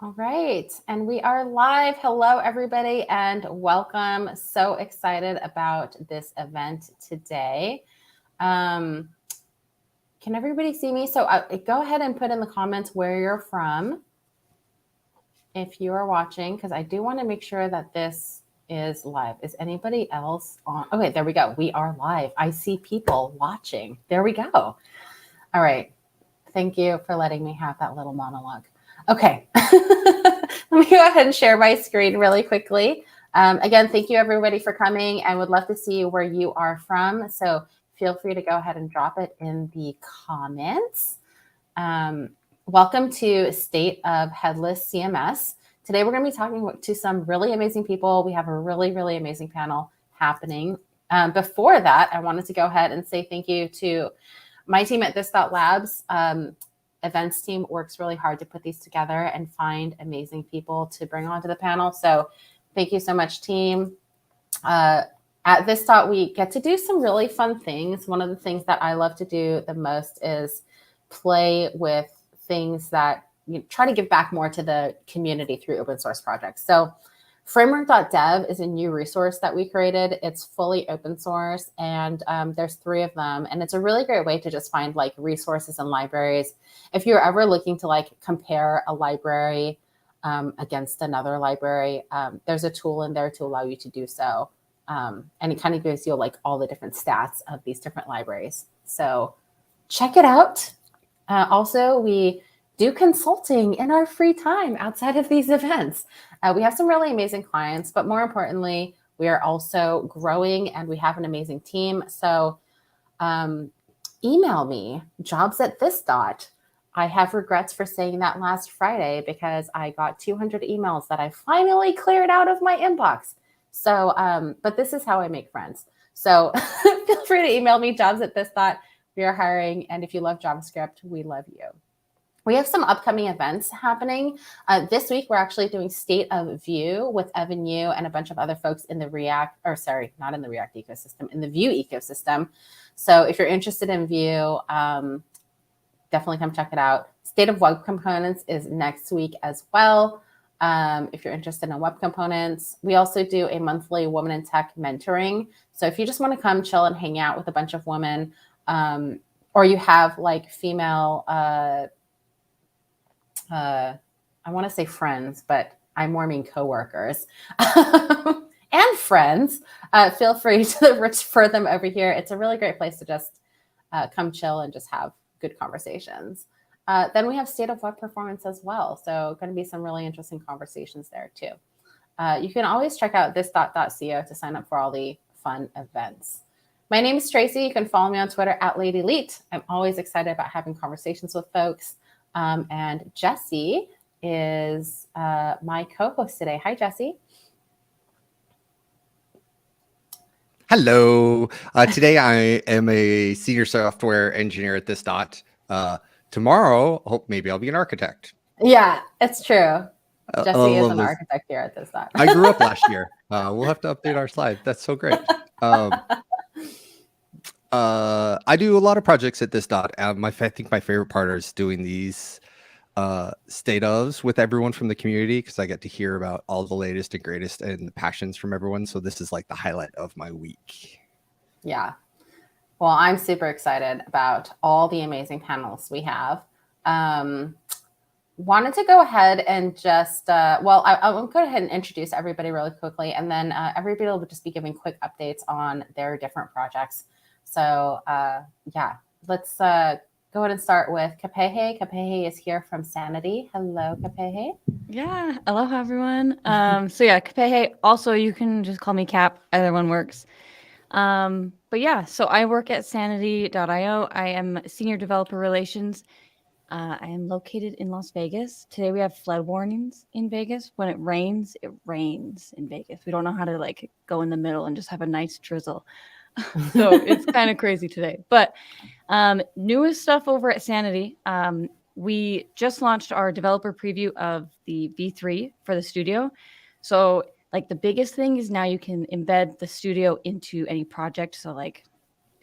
All right, and we are live. Hello, everybody, and welcome. So excited about this event today. Can everybody see me? So go ahead and put in the comments where you're from if you are watching, because I do want to make sure that this is live. Is anybody else on? Okay, there we go. We are live. I see people watching. There we go. All right. Thank you for letting me have that little monologue. Okay, let me go ahead and share my screen really quickly. Again, thank you everybody for coming. I would love to see where you are from. So feel free to go ahead and drop it in the comments. Welcome to State of Headless CMS. Today we're going to be talking to some really amazing people. We have a really, really amazing panel happening. Before that, I wanted to go ahead and say thank you to my team at this.labs. Events team works really hard to put these together and find amazing people to bring onto the panel. So thank you so much, team. At this we get to do some really fun things. One of the things that I love to do the most is play with things that try to give back more to the community through open source projects. So framework.dev is a new resource that we created. It's fully open source, and there's 3 of them. And it's a really great way to just find like resources and libraries. If you're ever looking to like compare a library against another library, there's a tool in there to allow you to do so. And it kind of gives you like all the different stats of these different libraries. So check it out. Also, we do consulting in our free time outside of these events. We have some really amazing clients, but more importantly, we are also growing and we have an amazing team. So email me, jobs@this.labs. I have regrets for saying that last Friday because I got 200 emails that I finally cleared out of my inbox. So, but this is how I make friends. So feel free to email me, jobs@this.labs. We are hiring. And if you love JavaScript, we love you. We have some upcoming events happening. This week, we're actually doing State of Vue with Evan Yu and a bunch of other folks in the not in the React ecosystem, in the Vue ecosystem. So if you're interested in Vue, definitely come check it out. State of Web Components is next week as well. If you're interested in web components, we also do a monthly Women in Tech mentoring. So if you just want to come chill and hang out with a bunch of women, or you have like female, I want to say friends, but I more mean coworkers and friends, feel free to refer them over here. It's a really great place to just come chill and just have good conversations. Then we have State of Web Performance as well. So going to be some really interesting conversations there too. You can always check out this.co to sign up for all the fun events. My name is Tracy. You can follow me on Twitter @LadyLeet. I'm always excited about having conversations with folks. And Jessie is my co-host today. Hi, Jessie. Hello. Today I am a senior software engineer at this. Tomorrow, hope maybe I'll be an architect. Yeah, it's true. Jessie is an architect here at this. I grew up last year. We'll have to update our slide. That's so great. I do a lot of projects at this. I think my favorite part is doing these state ofs with everyone from the community, because I get to hear about all the latest and greatest and the passions from everyone. So this is like the highlight of my week. Yeah. Well, I'm super excited about all the amazing panels we have. Wanted to go ahead and just, I'll go ahead and introduce everybody really quickly, and then everybody will just be giving quick updates on their different projects. So yeah, let's go ahead and start with Kapehe. Kapehe is here from Sanity. Hello, Kapehe. Yeah, aloha everyone. So yeah, Kapehe, also you can just call me Cap, either one works. But yeah, so I work at Sanity.io. I am Senior Developer Relations. I am located in Las Vegas. Today we have flood warnings in Vegas. When it rains in Vegas. We don't know how to like go in the middle and just have a nice drizzle. So it's kind of crazy today. But newest stuff over at Sanity. We just launched our developer preview of the V3 for the studio. So like the biggest thing is now you can embed the studio into any project. So like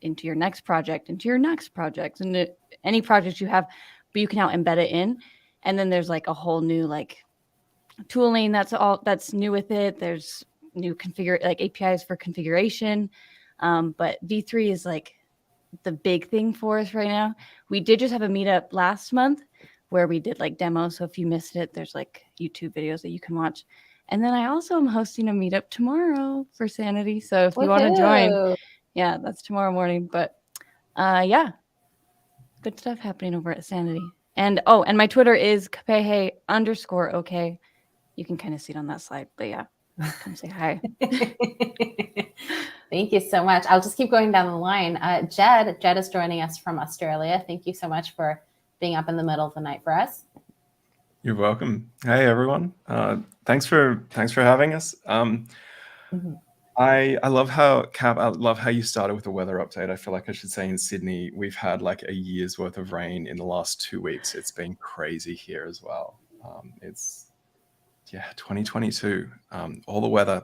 into your next project, and any project you have, but you can now embed it in. And then there's like a whole new like tooling that's new with it. There's new APIs for configuration. But V3 is like the big thing for us right now. We did just have a meetup last month where we did like demos. So if you missed it, there's like YouTube videos that you can watch. And then I also am hosting a meetup tomorrow for Sanity. So if you want to join, yeah, that's tomorrow morning. But yeah, good stuff happening over at Sanity. And and my Twitter is kapehe_OK. You can kind of see it on that slide, but yeah, come say hi. Thank you so much. I'll just keep going down the line. Jed is joining us from Australia. Thank you so much for being up in the middle of the night for us. You're welcome. Hey everyone. Thanks for having us. I love how you started with the weather update. I feel like I should say in Sydney, we've had like a year's worth of rain in the last 2 weeks. It's been crazy here as well. It's 2022. All the weather.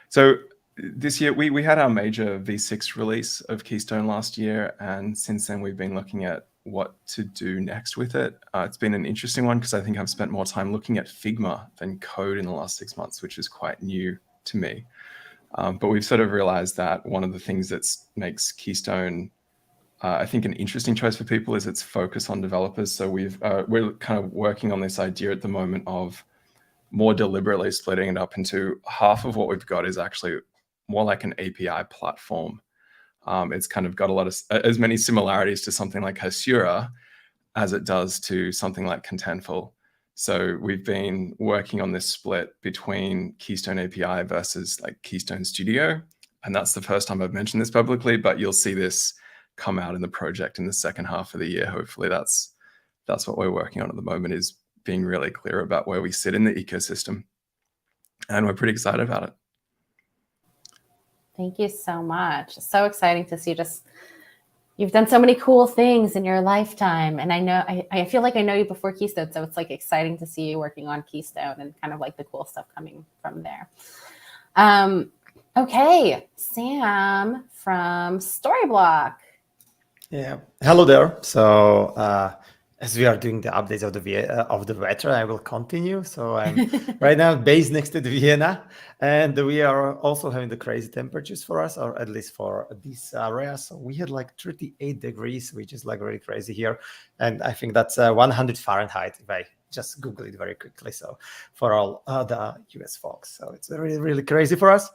So this year we had our major V6 release of Keystone last year, and since then we've been looking at what to do next with it. It's been an interesting one because I think I've spent more time looking at Figma than code in the last 6 months, which is quite new to me. But we've sort of realized that one of the things that makes Keystone, I think, an interesting choice for people is its focus on developers. So we're kind of working on this idea at the moment of more deliberately splitting it up into half of what we've got is actually more like an API platform. It's kind of got as many similarities to something like Hasura as it does to something like Contentful. So we've been working on this split between Keystone API versus like Keystone Studio. And that's the first time I've mentioned this publicly, but you'll see this come out in the project in the second half of the year. Hopefully that's what we're working on at the moment, is being really clear about where we sit in the ecosystem. And we're pretty excited about it. Thank you so much. So exciting to see you've done so many cool things in your lifetime. And I feel like I know you before Keystone. So it's like exciting to see you working on Keystone and kind of like the cool stuff coming from there. Okay, Sam from Storyblok. Yeah, hello there. So as we are doing the updates of the weather, I will continue. So I'm right now based next to the Vienna, and we are also having the crazy temperatures for us, or at least for this area. So we had like 38 degrees, which is like really crazy here. And I think that's 100 Fahrenheit if I just Google it very quickly. So for all the US folks, so it's really, really crazy for us.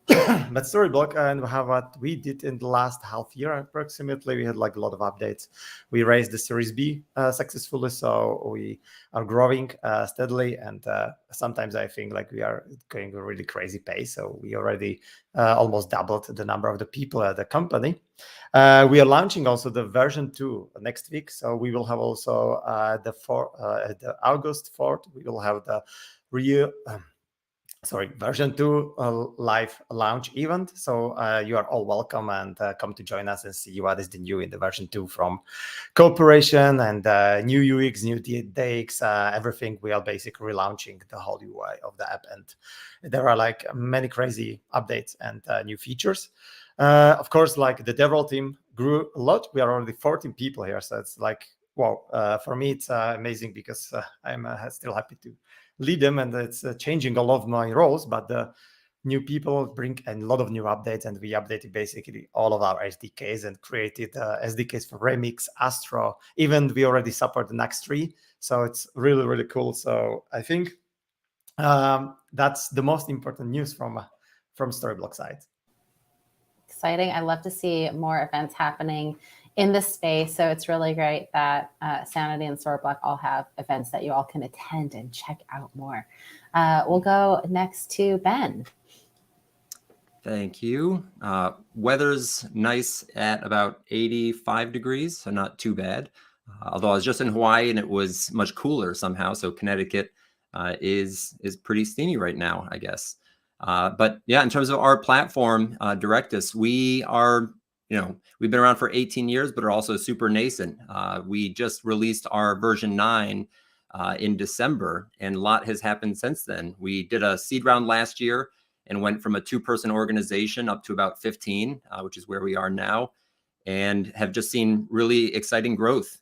But Storyblok and what we did in the last half year approximately, we had like a lot of updates. We raised the Series B successfully, so we are growing steadily, and sometimes I think like we are going a really crazy pace. So we already almost doubled the number of the people at the company. We are launching also the version 2 next week, so we will have also the August 4th. We will have the version 2 live launch event. So you are all welcome, and come to join us and see what is the new in the version 2 from cooperation and new UX, new DX, everything. We are basically relaunching the whole UI of the app, and there are like many crazy updates and new features. Of course, like the DevRel team grew a lot. We are already 14 people here, so it's like, wow. For me, it's amazing because I'm still happy to lead them, and it's changing a lot of my roles, but the new people bring a lot of new updates, and we updated basically all of our SDKs and created SDKs for Remix, Astro, even we already support the next 3, so it's really, really cool. So I think that's the most important news from Storyblok side. Exciting. I love to see more events happening in this space. So it's really great that Sanity and Storyblok all have events that you all can attend and check out more. We'll go next to Ben. Thank you. Weather's nice at about 85 degrees, so not too bad. Although I was just in Hawaii and it was much cooler somehow. So Connecticut is pretty steamy right now, I guess. But yeah, in terms of our platform, Directus, we are, we've been around for 18 years, but are also super nascent. We just released our version 9 in December, and a lot has happened since then. We did a seed round last year and went from a 2-person organization up to about 15, which is where we are now, and have just seen really exciting growth.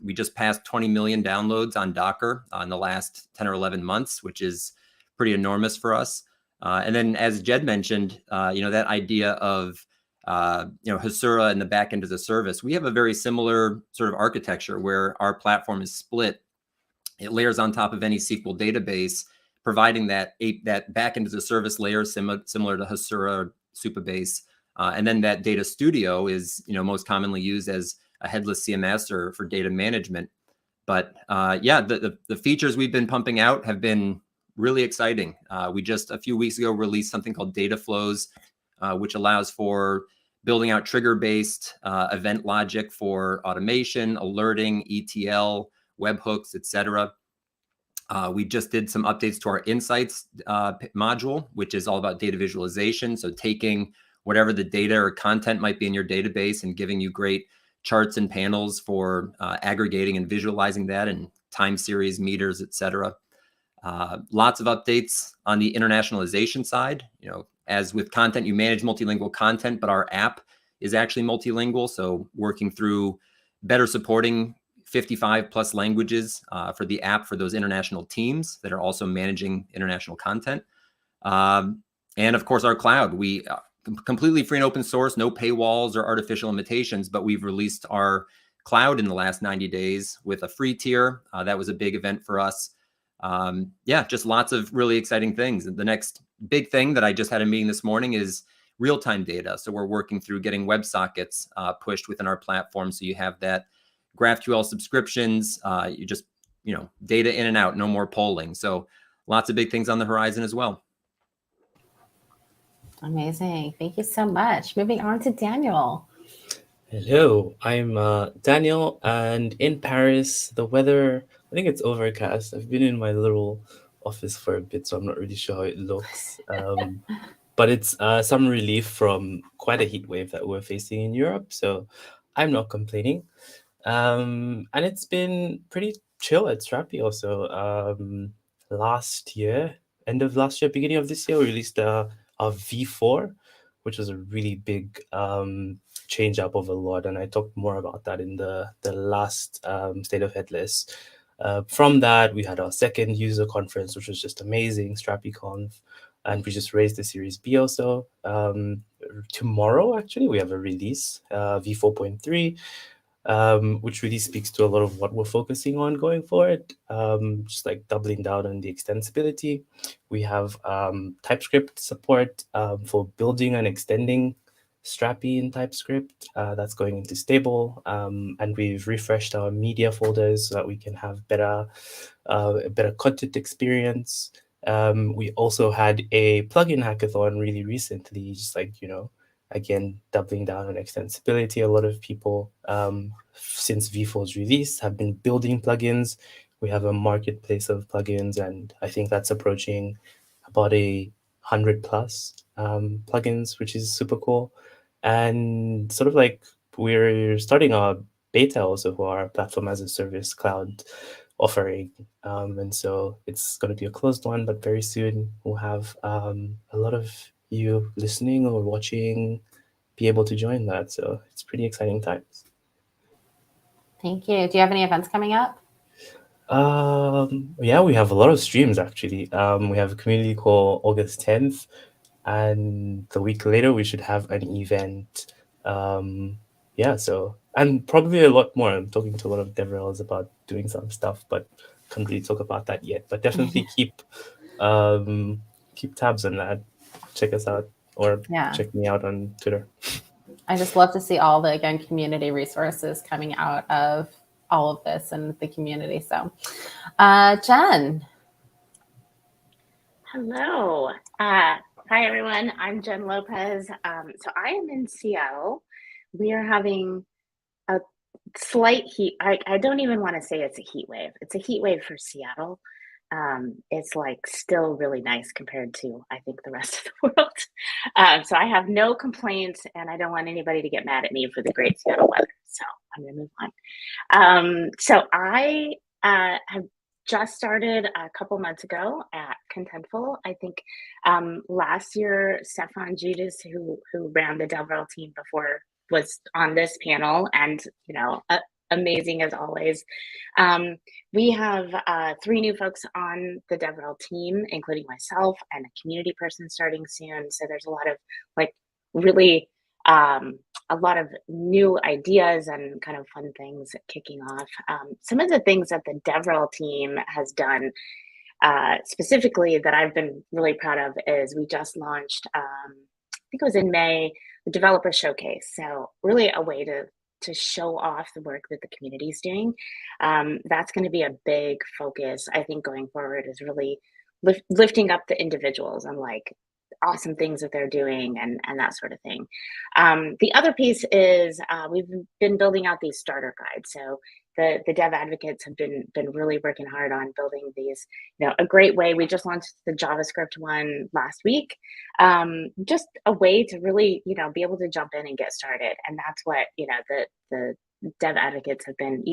we just passed 20 million downloads on Docker in the last 10 or 11 months, which is pretty enormous for us. And then, as Jed mentioned, that idea of Hasura and the backend as a service, we have a very similar sort of architecture where our platform is split. It layers on top of any SQL database, providing that backend as a service layer similar to Hasura or Supabase. And then that data studio is, most commonly used as a headless CMS or for data management. But the features we've been pumping out have been really exciting. We just a few weeks ago released something called data flows, which allows for building out trigger-based event logic for automation, alerting, ETL, webhooks, etc. We just did some updates to our insights module, which is all about data visualization. So taking whatever the data or content might be in your database and giving you great charts and panels for aggregating and visualizing that and time series, meters, etc. Lots of updates on the internationalization side. As with content, you manage multilingual content, but our app is actually multilingual. So working through better supporting 55 plus languages for the app for those international teams that are also managing international content. And of course, our cloud, we completely free and open source, no paywalls or artificial limitations, but we've released our cloud in the last 90 days with a free tier. That was a big event for us. Just lots of really exciting things. The next big thing that I just had a meeting this morning is real-time data. So we're working through getting WebSockets pushed within our platform. So you have that GraphQL subscriptions, you just, data in and out, no more polling. So lots of big things on the horizon as well. Amazing. Thank you so much. Moving on to Daniel. Hello, I'm Daniel, and in Paris, the weather, I think it's overcast. I've been in my little office for a bit, so I'm not really sure how it looks. But it's some relief from quite a heat wave that we're facing in Europe, so I'm not complaining. And it's been pretty chill at Strapi also. Last year, end of last year, beginning of this year, we released our V4, which was a really big change up of a lot, and I talked more about that in the last State of Headless. From that, we had our second user conference, which was just amazing, StrapiConf, and we just raised the Series B also. Tomorrow, actually, we have a release, V4.3, which really speaks to a lot of what we're focusing on going forward, just like doubling down on the extensibility. We have TypeScript support for building and extending Strapi in TypeScript. That's going into stable, and we've refreshed our media folders so that we can have better content experience. We also had a plugin hackathon really recently, just like, again, doubling down on extensibility. A lot of people, since V4's release, have been building plugins. We have a marketplace of plugins, and I think that's approaching about 100 plus plugins, which is super cool. And sort of like we're starting our beta also for our platform as a service cloud offering. And so it's going to be a closed one, but very soon we'll have a lot of you listening or watching be able to join that. So it's pretty exciting times. Thank you. Do you have any events coming up? Yeah, we have a lot of streams actually. We have a community call August 10th, and the week later we should have an event. And probably a lot more. I'm talking to a lot of DevRels about doing some stuff, but can't really talk about that yet. But definitely keep tabs on that. Check us out, or check me out on Twitter. I just love to see all the, again, community resources coming out of all of this and the community. So, Jen. Hello. Hi, everyone. I'm Jen Lopez. So I am in Seattle. We are having a slight heat. I don't even want to say it's a heat wave. It's a heat wave for Seattle. It's like still really nice compared to, I think, the rest of the world. So I have no complaints, and I don't want anybody to get mad at me for the great Seattle weather. So I'm going to move on. So I have just started a couple months ago at Contentful. I think last year, Stefan Judas, who ran the DevRel team before, was on this panel, and amazing as always. We have 3 new folks on the DevRel team, including myself and a community person starting soon. So there's a lot of like really a lot of new ideas and kind of fun things kicking off. Some of the things that the DevRel team has done specifically that I've been really proud of is we just launched, I think it was in May, the developer showcase. So really a way to show off the work that the community is doing. That's going to be a big focus, I think, going forward, is really lifting up the individuals and like awesome things that they're doing and that sort of thing. The other piece is we've been building out these starter guides. So the dev advocates have been really working hard on building these, a great way. We just launched the JavaScript one last week. Just a way to really, be able to jump in and get started. And that's what, the dev advocates have been,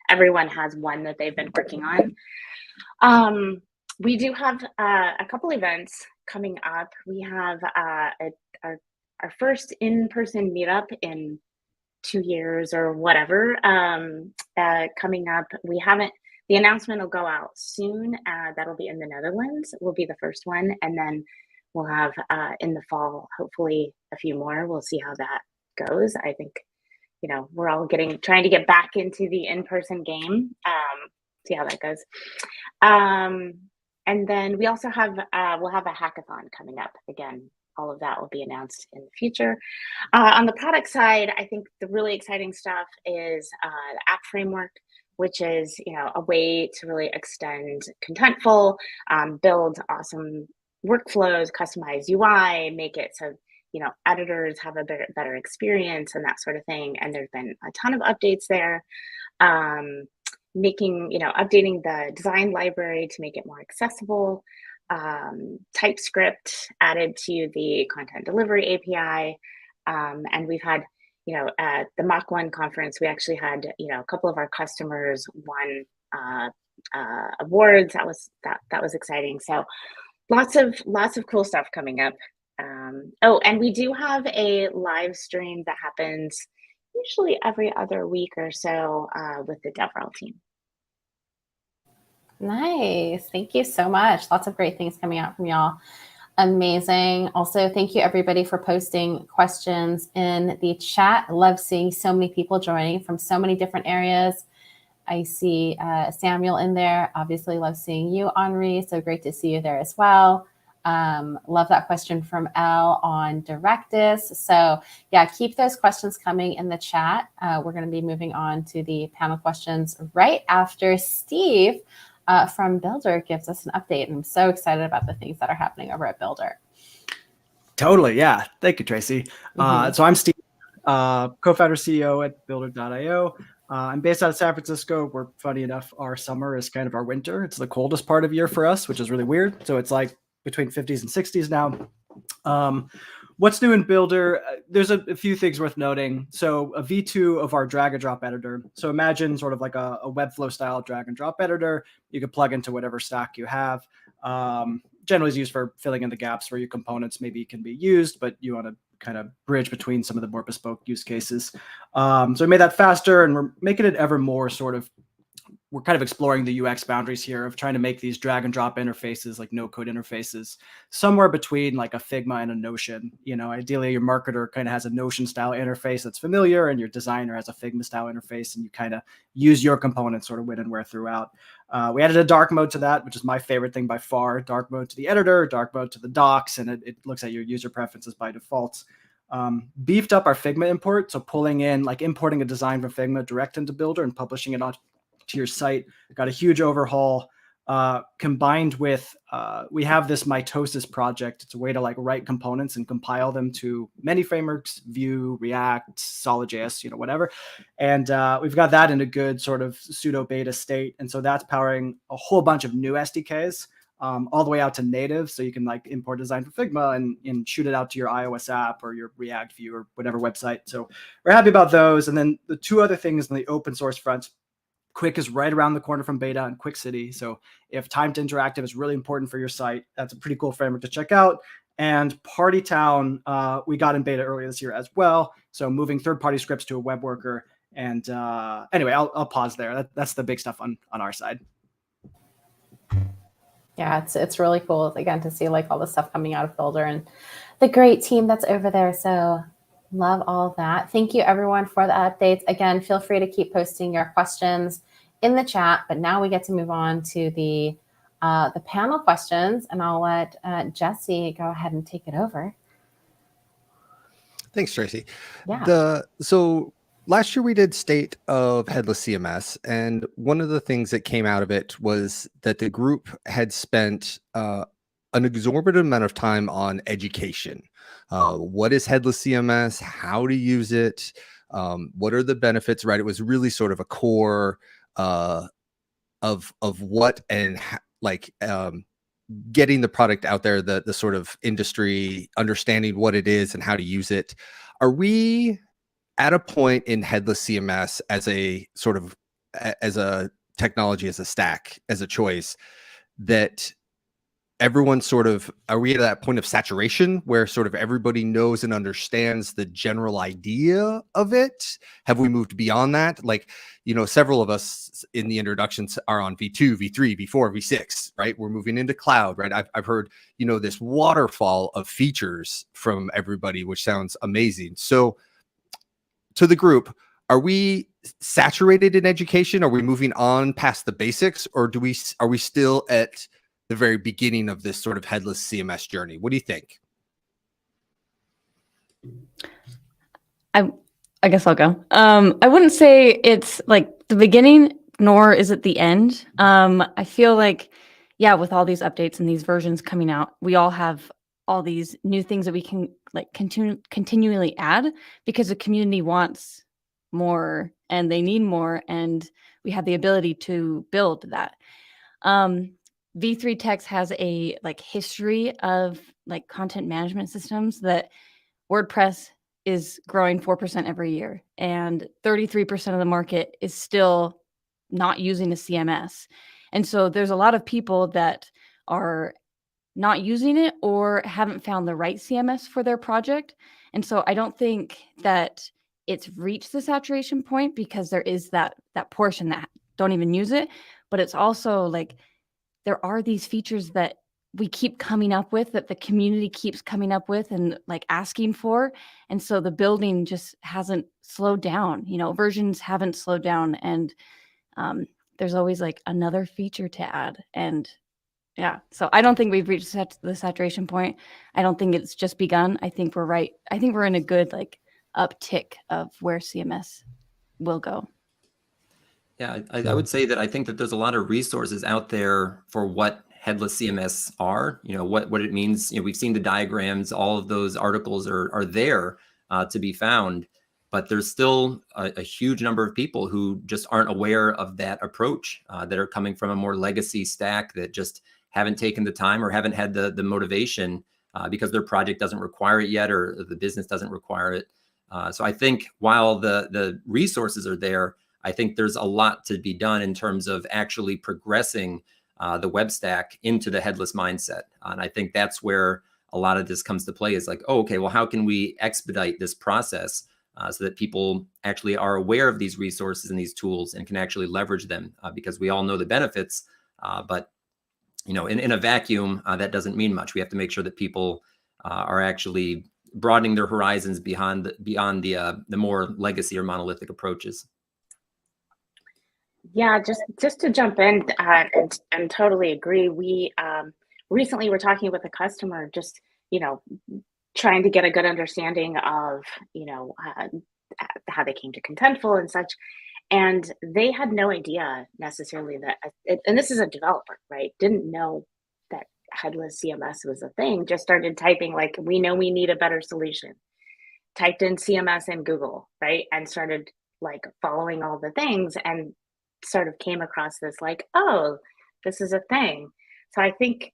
everyone has one that they've been working on. We do have a couple events coming up. We have our first in-person meetup in 2 years or whatever coming up. The announcement will go out soon. That'll be in the Netherlands, will be the first one. And then we'll have in the fall, hopefully a few more. We'll see how that goes. I think, we're all trying to get back into the in-person game. See how that goes. And then we also have, we'll have a hackathon coming up. Again, all of that will be announced in the future. On the product side, I think the really exciting stuff is the app framework, which is, a way to really extend Contentful, build awesome workflows, customize UI, make it so, editors have a better experience and that sort of thing. And there's been a ton of updates there. Updating the design library to make it more accessible, TypeScript added to the content delivery API. And we've had, at the Mach 1 conference, we actually had, a couple of our customers won awards. That was exciting. So lots of cool stuff coming up. And we do have a live stream that happens usually every other week or so with the DevRel team. Nice. Thank you so much. Lots of great things coming out from y'all. Amazing. Also, thank you everybody for posting questions in the chat. I love seeing so many people joining from so many different areas. I see Samuel in there. Obviously love seeing you, Henri. So great to see you there as well. Love that question from Elle on Directus. So yeah, keep those questions coming in the chat. We're going to be moving on to the panel questions right after Steve from Builder gives us an update. And I'm so excited about the things that are happening over at Builder. Totally. Yeah. Thank you, Tracy. So I'm Steve, co-founder CEO at Builder.io. I'm based out of San Francisco, where, funny enough, our summer is kind of our winter. It's the coldest part of year for us, which is really weird. So it's like between 50s and 60s now. What's new in Builder? There's a few things worth noting. So a V2 of our drag and drop editor. So imagine sort of like a Webflow style drag and drop editor. You can plug into whatever stack you have. Generally is used for filling in the gaps where your components maybe can be used, but you want to kind of bridge between some of the more bespoke use cases. So we made that faster, and we're making it ever more sort of, we're kind of exploring the UX boundaries here of trying to make these drag and drop interfaces, like no code interfaces, somewhere between like a Figma and a Notion. Ideally your marketer kind of has a Notion style interface that's familiar, and your designer has a Figma style interface, and you kind of use your components sort of when and where throughout. We added a dark mode to that, which is my favorite thing by far. Dark mode to the editor, dark mode to the docs, and it looks at your user preferences by default. Beefed up our Figma import, so pulling in, like importing a design from Figma direct into Builder and publishing it on to your site. Got a huge overhaul. Combined with, we have this mitosis project. It's a way to like write components and compile them to many frameworks, Vue, React, Solid.js, whatever. And we've got that in a good sort of pseudo beta state. And so that's powering a whole bunch of new SDKs all the way out to native. So you can like import design from Figma and shoot it out to your iOS app or your React Vue or whatever website. So we're happy about those. And then the two other things on the open source front. Quick is right around the corner from beta and Quick City. So if time to interactive is really important for your site, that's a pretty cool framework to check out. And Party Town, we got in beta earlier this year as well. So moving third-party scripts to a web worker And anyway, I'll pause there. That's the big stuff on our side. Yeah, it's really cool, again, to see like all the stuff coming out of Builder and the great team that's over there. So love all of that. Thank you everyone for the updates. Again, feel free to keep posting your questions in the chat, but now we get to move on to the panel questions, and I'll let Jesse go ahead and take it over. Thanks, Tracy. Yeah. So last year we did State of Headless CMS, and one of the things that came out of it was that the group had spent an exorbitant amount of time on education. What is Headless CMS? How to use it? What are the benefits? Right? It was really sort of a core of what and getting the product out there, the sort of industry, understanding what it is and how to use it. Are we at a point in Headless CMS as a sort of, as a technology, as a stack, as a choice, that everyone sort of, are we at that point of saturation where sort of everybody knows and understands the general idea of it? Have we moved beyond that? Like, you know, several of us in the introductions are on V2, V3, V4, V6, right? We're moving into cloud, right? I've heard, you know, this waterfall of features from everybody, which sounds amazing. So to the group, are we saturated in education? Are we moving on past the basics, or are we still at the very beginning of this sort of headless CMS journey? What do you think? I guess I'll go. I wouldn't say it's like the beginning, nor is it the end. I feel like, yeah, with all these updates and these versions coming out, we all have all these new things that we can like continually add, because the community wants more and they need more, and we have the ability to build that. V3 Text has a like history of like content management systems that WordPress is growing 4% every year, and 33% of the market is still not using a CMS. And so there's a lot of people that are not using it or haven't found the right CMS for their project. And so I don't think that it's reached the saturation point, because there is that portion that don't even use it. But it's also like there are these features that we keep coming up with, that the community keeps coming up with and like asking for. And so the building just hasn't slowed down, you know, versions haven't slowed down, and there's always like another feature to add. And yeah, so I don't think we've reached the saturation point. I don't think it's just begun. I think we're right. I think we're in a good like uptick of where CMS will go. Yeah, I would say that I think that there's a lot of resources out there for what headless CMS are, you know, what it means. You know, we've seen the diagrams, all of those articles are there to be found, but there's still a huge number of people who just aren't aware of that approach, that are coming from a more legacy stack, that just haven't taken the time or haven't had the motivation because their project doesn't require it yet, or the business doesn't require it. So I think while the resources are there, I think there's a lot to be done in terms of actually progressing the web stack into the headless mindset. And I think that's where a lot of this comes to play, is like, oh, okay, well, how can we expedite this process so that people actually are aware of these resources and these tools and can actually leverage them? Because we all know the benefits, but you know, in a vacuum, that doesn't mean much. We have to make sure that people are actually broadening their horizons beyond the more legacy or monolithic approaches. Yeah, just to jump in and totally agree. We recently were talking with a customer, just, you know, trying to get a good understanding of, you know, how they came to Contentful and such. And they had no idea necessarily that, and this is a developer, right? Didn't know that headless CMS was a thing, just started typing like, we know we need a better solution. Typed in CMS in Google, right? And started like following all the things, and sort of came across this like, oh, this is a thing. So I think,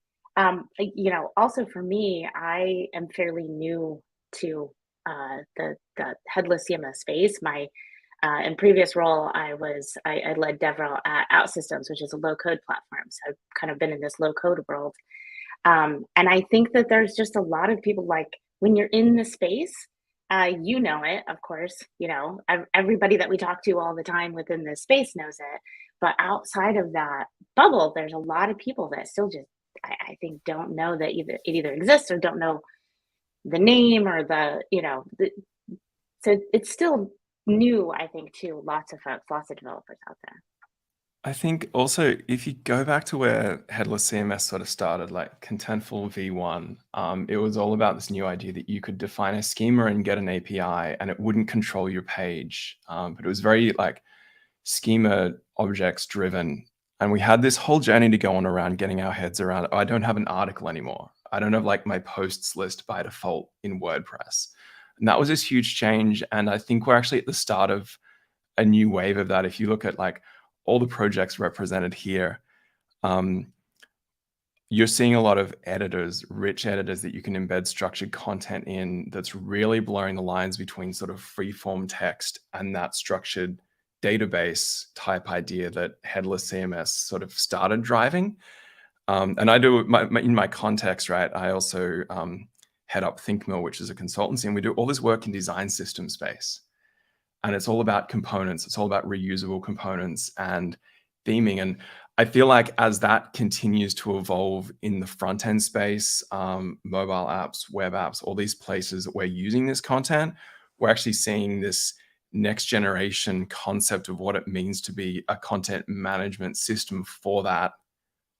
you know, also for me, I am fairly new to the headless CMS space. My in previous role, I led DevRel at OutSystems, which is a low code platform. So I've kind of been in this low code world. And I think that there's just a lot of people, like when you're in the space, You know it, of course. Everybody that we talk to all the time within this space knows it. But outside of that bubble, there's a lot of people that still just, I think, don't know that it either exists or don't know the name or so it's still new, I think, to lots of folks, lots of developers out there. I think also, if you go back to where Headless CMS sort of started, like Contentful V1, it was all about this new idea that you could define a schema and get an API and it wouldn't control your page. But it was very like schema objects driven. And we had this whole journey to go on around getting our heads around, I don't have an article anymore. I don't have like my posts list by default in WordPress. And that was this huge change. And I think we're actually at the start of a new wave of that. If you look at like all the projects represented here, you're seeing a lot of editors, rich editors that you can embed structured content in that's really blurring the lines between sort of free-form text and that structured database type idea that Headless CMS sort of started driving. And I do, in my context, right, I also head up ThinkMill, which is a consultancy, and we do all this work in design system space. And it's all about components. It's all about reusable components and theming. And I feel like as that continues to evolve in the front end space, mobile apps, web apps, all these places that we're using this content, we're actually seeing this next generation concept of what it means to be a content management system for that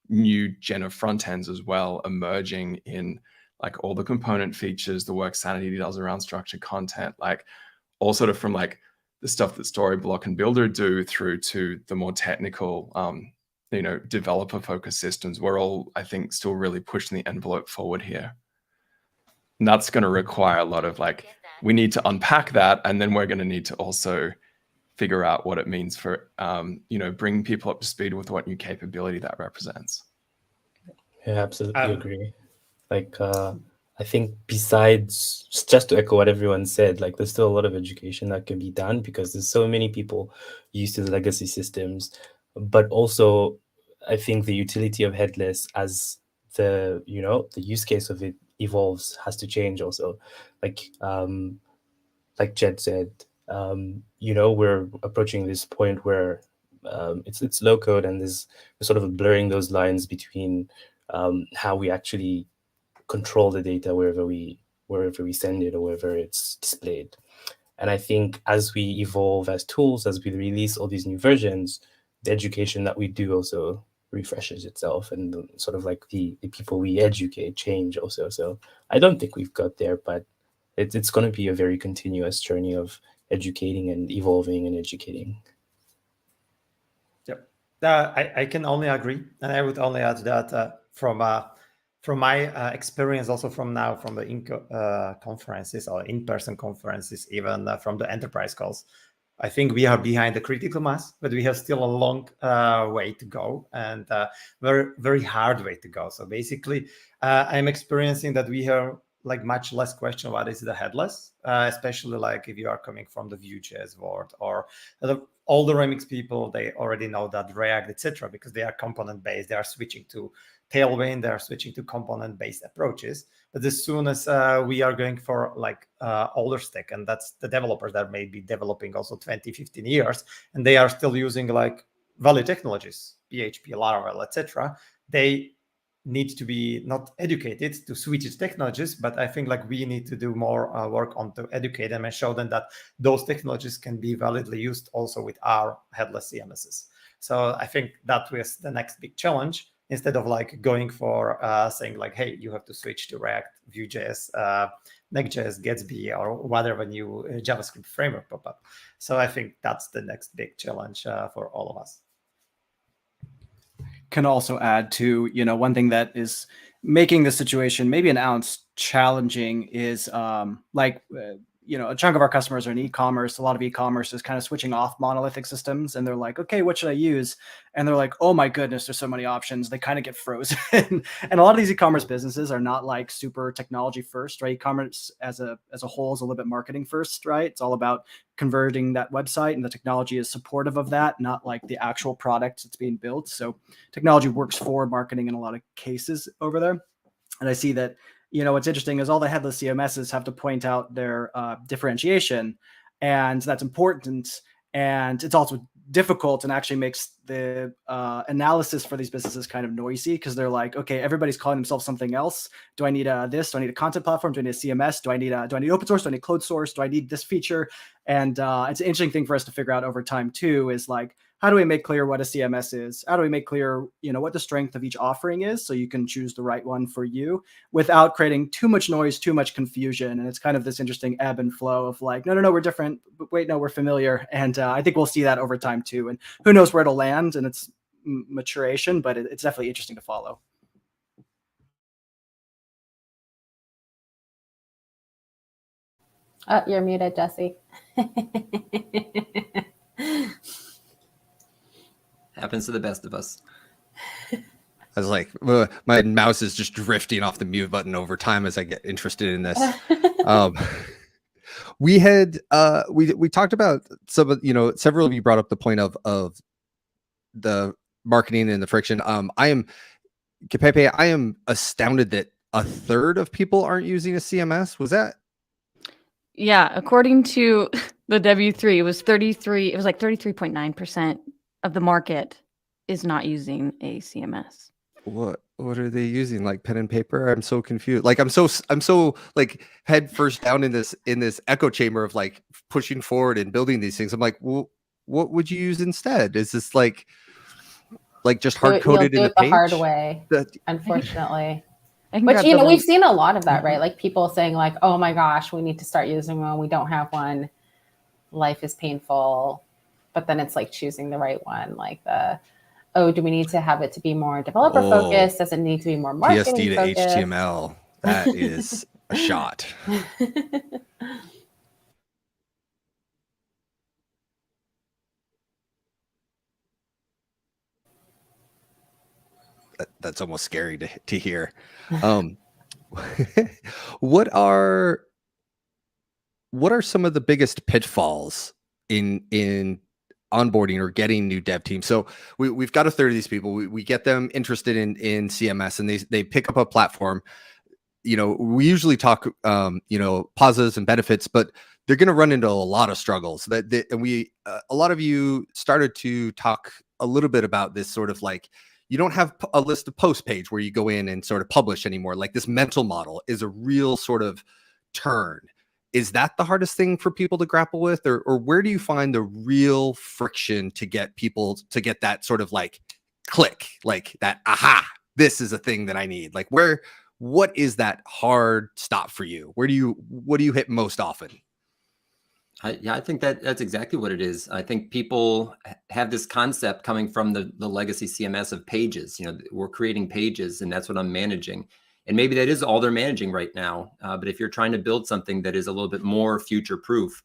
new gen of front ends as well, emerging in like all the component features, the work Sanity does around structured content, like all sort of from like the stuff that Storyblok and Builder do through to the more technical, developer focused systems. We're all, I think, still really pushing the envelope forward here. And that's going to require a lot of like, we need to unpack that. And then we're going to need to also figure out what it means for, bringing people up to speed with what new capability that represents. Yeah, absolutely agree. Like, I think besides, just to echo what everyone said, like there's still a lot of education that can be done because there's so many people used to the legacy systems. But also, I think the utility of headless as the use case of it evolves has to change also. Like Jed said, we're approaching this point where it's low code and there's sort of blurring those lines between how we actually control the data wherever we send it or wherever it's displayed. And I think as we evolve as tools, as we release all these new versions, the education that we do also refreshes itself, and sort of like the people we educate change also. So I don't think we've got there, but it's going to be a very continuous journey of educating and evolving and educating. Yep, I can only agree, and I would only add that from my experience, also from the conferences or in-person conferences, even from the enterprise calls, I think we are behind the critical mass, but we have still a long way to go and very, very hard way to go. So basically, I'm experiencing that we have like much less question what is the headless, especially like if you are coming from the Vue.js world or all the Remix people, they already know that React, etc., because they are component based. They are switching to Tailwind, they are switching to component based approaches. But as soon as we are going for like older stack, and that's the developers that may be developing also 20, 15 years, and they are still using like value technologies, PHP, Laravel, etc., they need to be not educated to switch technologies, but I think like we need to do more work on to educate them and show them that those technologies can be validly used also with our headless CMSs. So I think that was the next big challenge, instead of like going for saying like, hey, you have to switch to React, Vue.js, Next.js, Gatsby, or whatever new JavaScript framework pop up. So I think that's the next big challenge for all of us. Can also add to, one thing that is making the situation maybe an ounce challenging is a chunk of our customers are in e-commerce. A lot of e-commerce is kind of switching off monolithic systems, and they're like, okay, what should I use? And they're like, oh my goodness, there's so many options. They kind of get frozen. And a lot of these e-commerce businesses are not like super technology first, right? E-commerce as a whole is a little bit marketing first, right? It's all about converting that website, and the technology is supportive of that, not like the actual product that's being built. So technology works for marketing in a lot of cases over there. And I see that, what's interesting is all the headless CMSs have to point out their differentiation, and that's important. And it's also difficult and actually makes the analysis for these businesses kind of noisy, because they're like, okay, everybody's calling themselves something else. Do I need this? Do I need a content platform? Do I need a CMS? Do I need open source? Do I need closed source? Do I need this feature? And it's an interesting thing for us to figure out over time too, is like, how do we make clear what a CMS is? How do we make clear, what the strength of each offering is, so you can choose the right one for you without creating too much noise, too much confusion? And it's kind of this interesting ebb and flow of like, no, we're different, but wait, no, we're familiar. And I think we'll see that over time too. And who knows where it'll land in its maturation, but it's definitely interesting to follow. Oh, you're muted, Jesse. Happens to the best of us. I was like, my mouse is just drifting off the mute button over time as I get interested in this. We had we talked about some of, several of you brought up the point of the marketing and the friction. I am astounded that a third of people aren't using a CMS. Was that? Yeah, according to the W3, it was 33.9% of the market is not using a CMS. What are they using? Like pen and paper? I'm so confused. Like I'm so like head first down in this echo chamber of like pushing forward and building these things. I'm like, well, what would you use instead? Is this like just hard coded in the page? Hard way, unfortunately. But we've seen a lot of that, right? Like people saying like, oh my gosh, we need to start using one. We don't have one. Life is painful. But then it's like choosing the right one. Like do we need to have it to be more developer focused? Does it need to be more marketing PSD to focused? HTML. That is a shot. That's almost scary to hear. What are some of the biggest pitfalls in onboarding or getting new dev teams? So we've got a third of these people. We get them interested in CMS, and they pick up a platform. We usually talk positives and benefits, but they're going to run into a lot of struggles. And a lot of you started to talk a little bit about this sort of like, you don't have a list of post page where you go in and sort of publish anymore. Like this mental model is a real sort of turn. Is that the hardest thing for people to grapple with? Or where do you find the real friction to get people to get that sort of like click, like that, aha, this is a thing that I need? Like what is that hard stop for you? What do you hit most often? I think that's exactly what it is. I think people have this concept coming from the legacy CMS of pages. We're creating pages and that's what I'm managing. And maybe that is all they're managing right now. But if you're trying to build something that is a little bit more future proof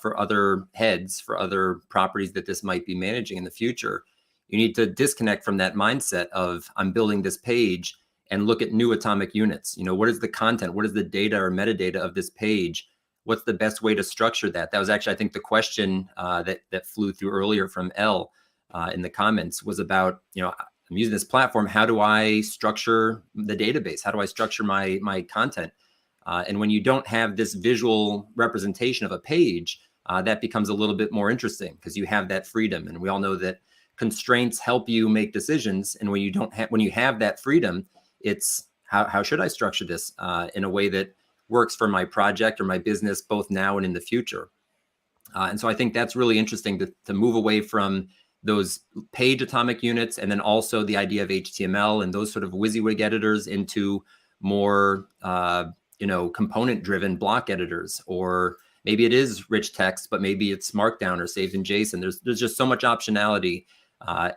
for other heads, for other properties that this might be managing in the future, you need to disconnect from that mindset of I'm building this page and look at new atomic units. What is the content? What is the data or metadata of this page? What's the best way to structure that? That was actually, I think, the question that flew through earlier from Elle in the comments was about, I'm using this platform. How do I structure the database? How do I structure my content? And when you don't have this visual representation of a page, that becomes a little bit more interesting because you have that freedom. And we all know that constraints help you make decisions. And when you have that freedom, it's how should I structure this in a way that works for my project or my business, both now and in the future. And so I think that's really interesting to move away from those page atomic units and then also the idea of HTML and those sort of WYSIWYG editors into more, component driven block editors, or maybe it is rich text, but maybe it's Markdown or saved in JSON. There's just so much optionality.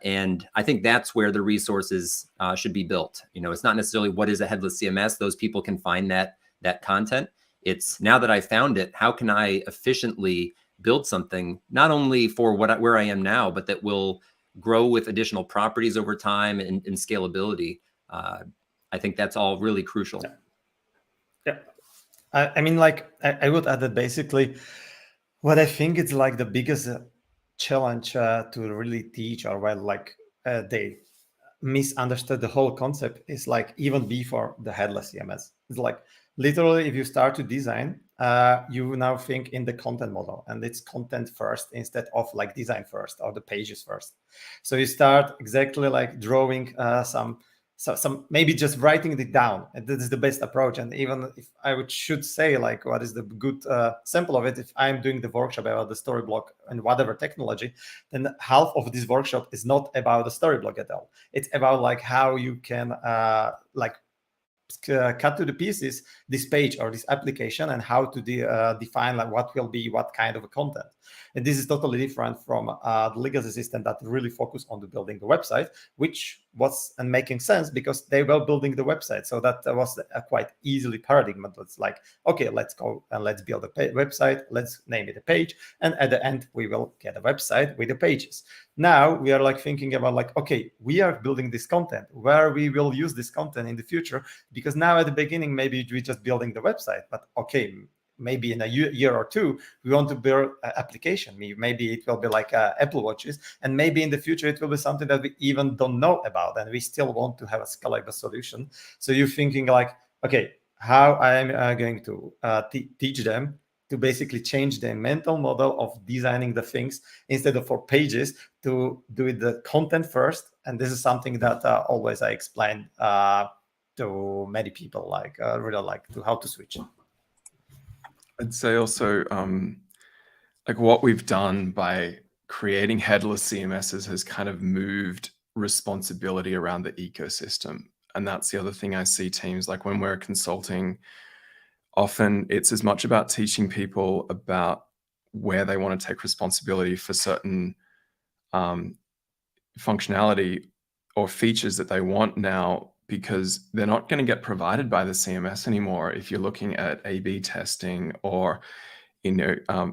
And I think that's where the resources should be built. It's not necessarily what is a headless CMS. Those people can find that content. It's now that I found it, how can I efficiently build something not only for where I am now, but that will grow with additional properties over time and scalability. I think that's all really crucial. Yeah. I mean, like, I would add that basically what I think is like the biggest challenge to really teach, or misunderstood the whole concept is like even before the headless CMS. It's like literally if you start to design, you now think in the content model, and it's content first instead of like design first or the pages first. So you start exactly like drawing some maybe just writing it down, and this is the best approach. And even if I should say like what is the good sample of it, if I'm doing the workshop about the Storyblok and whatever technology, then half of this workshop is not about the Storyblok at all. It's about like how you can like cut to the pieces this page or this application, and how to define like what will be what kind of a content. And this is totally different from the legacy system that really focus on the building the website, which was and making sense because they were building the website. So that was a quite easily paradigm. It's like, okay, let's go and let's build a website, let's name it a page, and at the end we will get a website with the pages. Now we are like thinking about like, okay, we are building this content, where we will use this content in the future, because now at the beginning maybe we're just building the website, but okay, maybe in a year or two we want to build an application. Maybe it will be like Apple Watches, and maybe in the future it will be something that we even don't know about, and we still want to have a scalable solution. So you're thinking like, okay, how I'm going to teach them to basically change their mental model of designing the things, instead of for pages, to do it the content first. And this is something that always I explain to many people, like really like to how to switch. I'd say also, like what we've done by creating headless CMSs has kind of moved responsibility around the ecosystem. And that's the other thing I see teams, like when we're consulting, often it's as much about teaching people about where they want to take responsibility for certain functionality or features that they want now, because they're not going to get provided by the CMS anymore. If you're looking at A/B testing or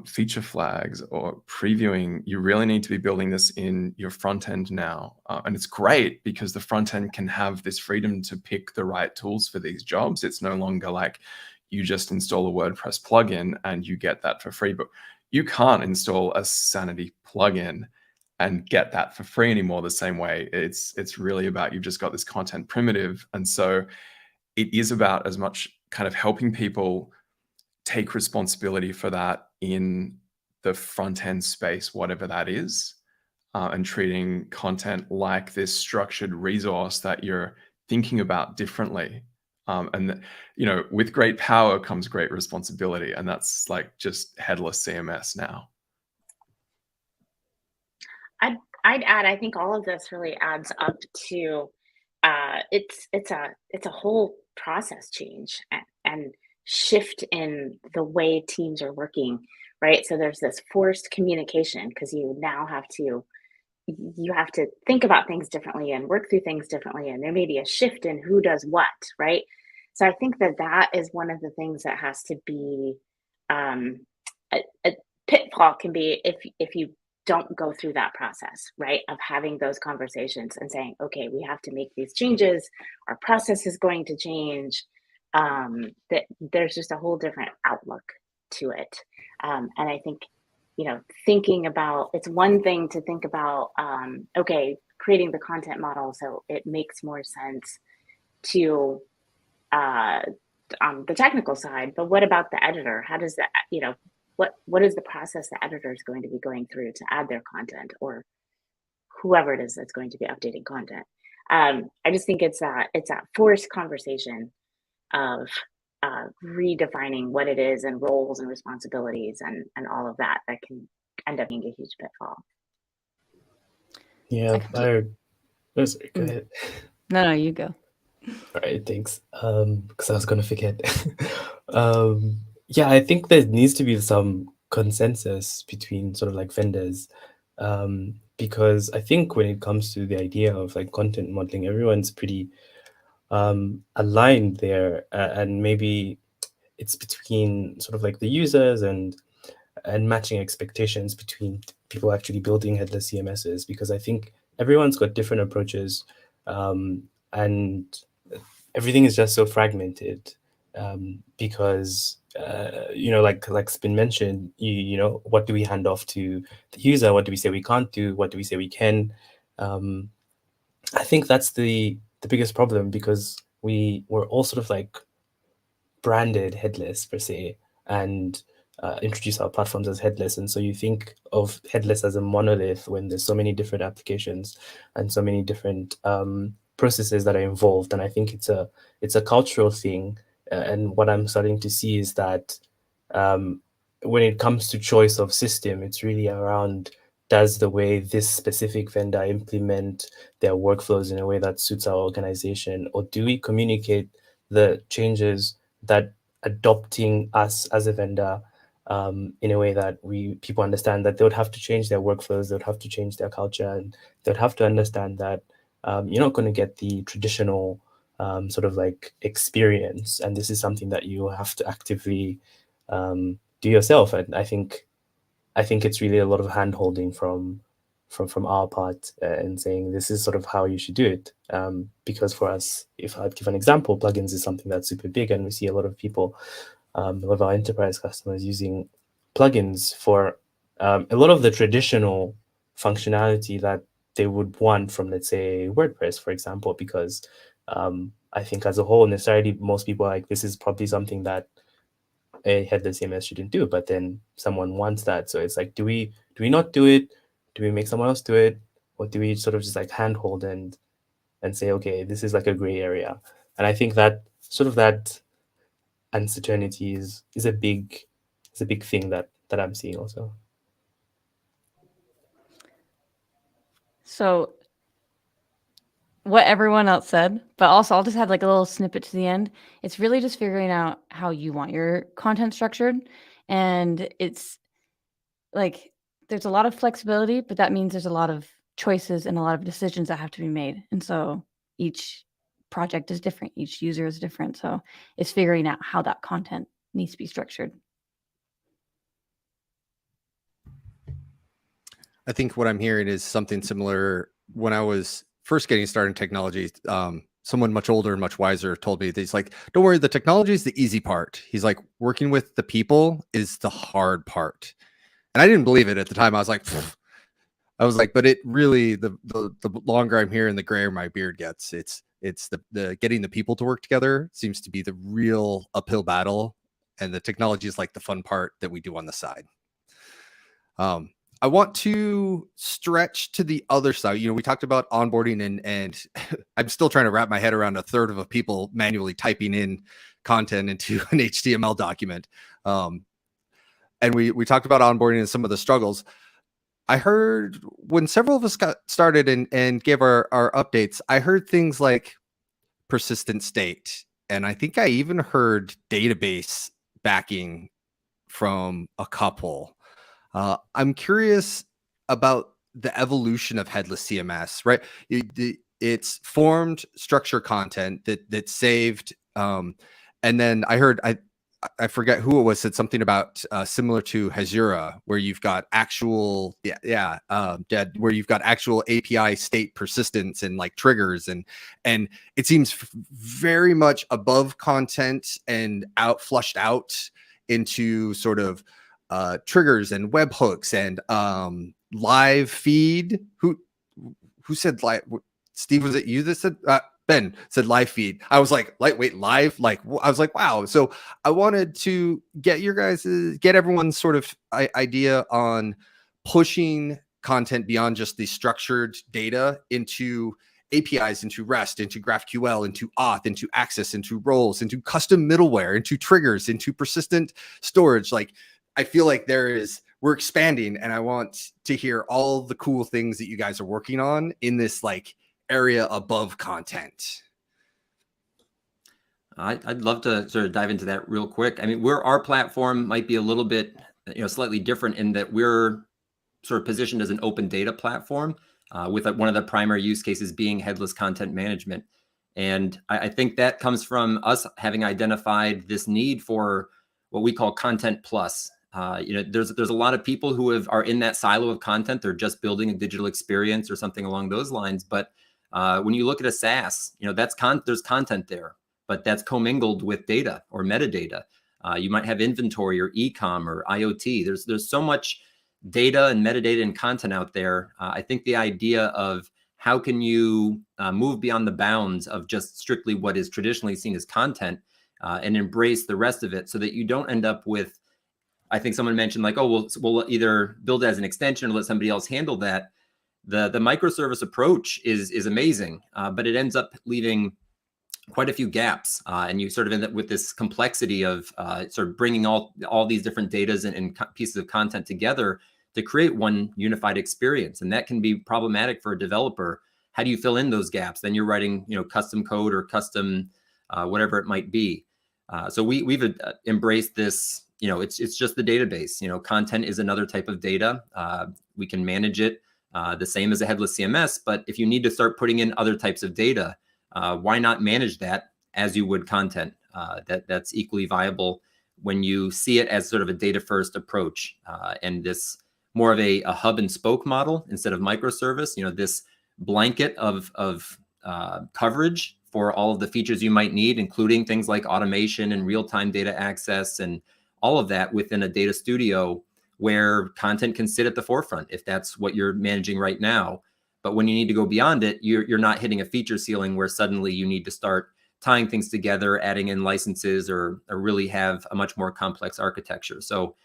feature flags or previewing, you really need to be building this in your front end now. And it's great because the front end can have this freedom to pick the right tools for these jobs. It's no longer like you just install a WordPress plugin and you get that for free. But you can't install a Sanity plugin and get that for free anymore the same way. It's really about, you've just got this content primitive. And so it is about as much kind of helping people take responsibility for that in the front end space, whatever that is, and treating content like this structured resource that you're thinking about differently. And with great power comes great responsibility, and that's like just headless CMS now. I'd add, I think all of this really adds up to it's a whole process change and shift in the way teams are working, right? So there's this forced communication, because you now have to think about things differently and work through things differently, and there may be a shift in who does what, right? So I think that is one of the things that has to be a pitfall can be if you don't go through that process, right, of having those conversations and saying, okay, we have to make these changes, our process is going to change, that there's just a whole different outlook to it. And I think, thinking about, it's one thing to think about, okay, creating the content model so it makes more sense to on the technical side, but what about the editor? How does that, what is the process the editor is going to be going through to add their content, or whoever it is that's going to be updating content? I just think it's that forced conversation of redefining what it is, and roles and responsibilities and all of that can end up being a huge pitfall. Yeah, go ahead. No, you go. All right, thanks. Because I was gonna forget. Yeah, I think there needs to be some consensus between sort of like vendors, because I think when it comes to the idea of like content modeling, everyone's pretty aligned there, and maybe it's between sort of like the users and matching expectations between people actually building headless CMSs, because I think everyone's got different approaches, and everything is just so fragmented, because like's been mentioned, what do we hand off to the user? What do we say we can't do? What do we say we can? I think that's the biggest problem, because we were all sort of like branded headless per se, and introduce our platforms as headless. And so you think of headless as a monolith when there's so many different applications and so many different processes that are involved. And I think it's a cultural thing. And what I'm starting to see is that when it comes to choice of system, it's really around, does the way this specific vendor implement their workflows in a way that suits our organization, or do we communicate the changes that adopting us as a vendor in a way that people understand that they would have to change their workflows, they would have to change their culture, and they would have to understand that you're not going to get the traditional sort of like experience, and this is something that you have to actively do yourself. And I think it's really a lot of hand holding from our part, and saying this is sort of how you should do it. Because for us, if I'd give an example, plugins is something that's super big, and we see a lot of people, a lot of our enterprise customers using plugins for a lot of the traditional functionality that they would want from, let's say, WordPress, for example, because I think as a whole, necessarily most people are like, this is probably something that a headless CMS shouldn't do, but then someone wants that. So it's like, do we not do it? Do we make someone else do it? Or do we sort of just like handhold and say, okay, this is like a gray area? And I think that sort of that uncertainty is a big thing that I'm seeing also. So what everyone else said, but also I'll just have like a little snippet to the end. It's really just figuring out how you want your content structured. And it's like, there's a lot of flexibility, but that means there's a lot of choices and a lot of decisions that have to be made. And so each project is different. Each user is different. So it's figuring out how that content needs to be structured. I think what I'm hearing is something similar. When I was first getting started in technology, someone much older and much wiser told me, he's like, don't worry, the technology is the easy part. He's like, working with the people is the hard part. And I didn't believe it at the time. I was like, pfft. I was like, but it really, the longer I'm here and the grayer my beard gets, it's the getting the people to work together seems to be the real uphill battle. And the technology is like the fun part that we do on the side. I want to stretch to the other side. You know, we talked about onboarding, and I'm still trying to wrap my head around a third of people manually typing in content into an HTML document. And we talked about onboarding and some of the struggles. I heard when several of us got started and gave our updates, I heard things like persistent state. And I think I even heard database backing from a couple. I'm curious about the evolution of headless CMS, right? It's formed structure content that saved. And then I heard, I forget who it was, said something about similar to Hazura, where you've got actual, where you've got actual API state persistence and like triggers, and it seems very much above content and flushed out into sort of triggers and webhooks and live feed. Who said live? Steve, was it you that said? Ben said live feed. I was like, lightweight live. Like, I was like, wow. So I wanted to get everyone's sort of idea on pushing content beyond just the structured data into APIs, into REST, into GraphQL, into auth, into access, into roles, into custom middleware, into triggers, into persistent storage. Like, I feel like we're expanding, and I want to hear all the cool things that you guys are working on in this like area above content. I'd love to sort of dive into that real quick. I mean, our platform might be a little bit, slightly different in that we're sort of positioned as an open data platform with one of the primary use cases being headless content management. And I think that comes from us having identified this need for what we call content plus. There's a lot of people who are in that silo of content. They're just building a digital experience or something along those lines. But when you look at a SaaS, there's content there, but that's commingled with data or metadata. You might have inventory or e-com or IoT. There's so much data and metadata and content out there. I think the idea of how can you move beyond the bounds of just strictly what is traditionally seen as content and embrace the rest of it, so that you don't end up with, I think someone mentioned like, oh, we'll either build it as an extension or let somebody else handle that. The microservice approach is amazing, but it ends up leaving quite a few gaps, and you sort of end up with this complexity of sort of bringing all these different datas and pieces of content together to create one unified experience, and that can be problematic for a developer. How do you fill in those gaps? Then you're writing, custom code or custom whatever it might be. So we've embraced this. It's just the database. Content is another type of data. We can manage it the same as a headless CMS, but if you need to start putting in other types of data, why not manage that as you would content? That's equally viable when you see it as sort of a data first approach, and this more of a hub and spoke model instead of microservice. This blanket of coverage for all of the features you might need, including things like automation and real-time data access and all of that within a data studio where content can sit at the forefront if that's what you're managing right now. But when you need to go beyond it, you're not hitting a feature ceiling where suddenly you need to start tying things together, adding in licenses, or really have a much more complex architecture. So